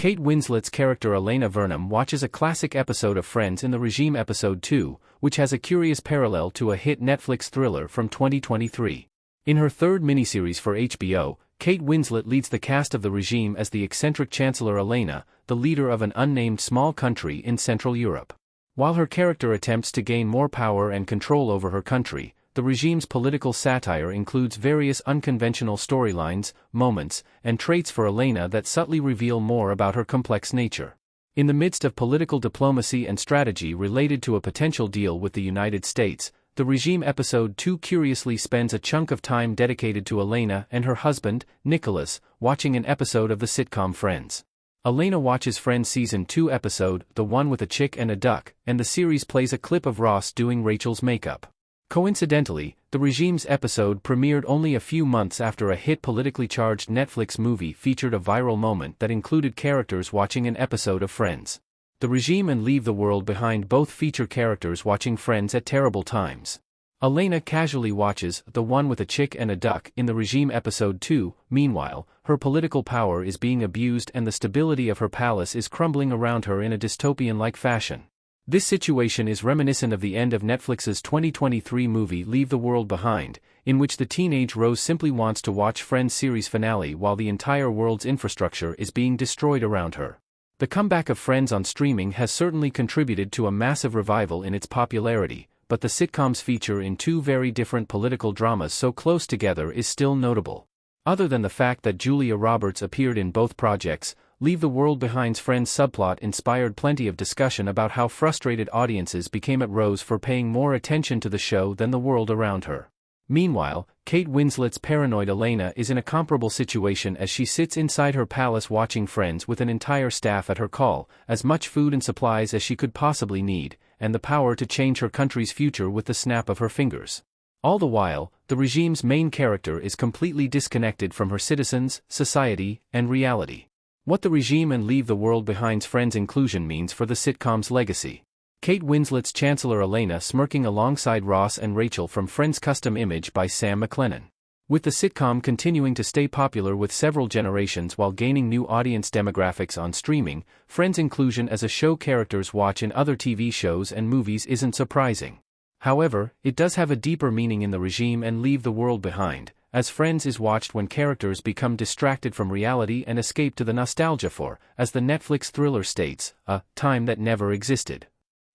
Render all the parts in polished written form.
Kate Winslet's character Elena Vernon watches a classic episode of Friends in the Regime episode 2, which has a curious parallel to a hit Netflix thriller from 2023. In her third miniseries for HBO, Kate Winslet leads the cast of The Regime as the eccentric Chancellor Elena, the leader of an unnamed small country in Central Europe. While her character attempts to gain more power and control over her country, The Regime's political satire includes various unconventional storylines, moments, and traits for Elena that subtly reveal more about her complex nature. In the midst of political diplomacy and strategy related to a potential deal with the United States, The Regime episode 2 curiously spends a chunk of time dedicated to Elena and her husband, Nicholas, watching an episode of the sitcom Friends. Elena watches Friends Season 2 episode, The One with a Chick and a Duck, and the series plays a clip of Ross doing Rachel's makeup. Coincidentally, The Regime's episode premiered only a few months after a hit politically charged Netflix movie featured a viral moment that included characters watching an episode of Friends. The Regime and Leave the World Behind both feature characters watching Friends at terrible times. Elena casually watches The One with a Chick and a Duck in The Regime episode 2, meanwhile, her political power is being abused and the stability of her palace is crumbling around her in a dystopian-like fashion. This situation is reminiscent of the end of Netflix's 2023 movie Leave the World Behind, in which the teenage Rose simply wants to watch Friends series finale while the entire world's infrastructure is being destroyed around her. The comeback of Friends on streaming has certainly contributed to a massive revival in its popularity, but the sitcom's feature in two very different political dramas so close together is still notable. Other than the fact that Julia Roberts appeared in both projects, Leave the World Behind's Friends subplot inspired plenty of discussion about how frustrated audiences became at Rose for paying more attention to the show than the world around her. Meanwhile, Kate Winslet's paranoid Elena is in a comparable situation as she sits inside her palace watching Friends with an entire staff at her call, as much food and supplies as she could possibly need, and the power to change her country's future with the snap of her fingers. All the while, The Regime's main character is completely disconnected from her citizens, society, and reality. What The Regime and Leave the World Behind's Friends inclusion means for the sitcom's legacy. Kate Winslet's Chancellor Elena smirking alongside Ross and Rachel from Friends custom image by Sam McLennan. With the sitcom continuing to stay popular with several generations while gaining new audience demographics on streaming, Friends' inclusion as a show characters watch in other TV shows and movies isn't surprising. However, it does have a deeper meaning in The Regime and Leave the World Behind, as Friends is watched when characters become distracted from reality and escape to the nostalgia for, as the Netflix thriller states, a time that never existed.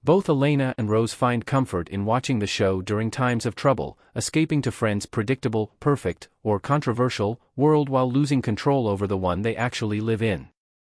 Both Elena and Rose find comfort in watching the show during times of trouble, escaping to Friends' predictable, perfect, or controversial world while losing control over the one they actually live in.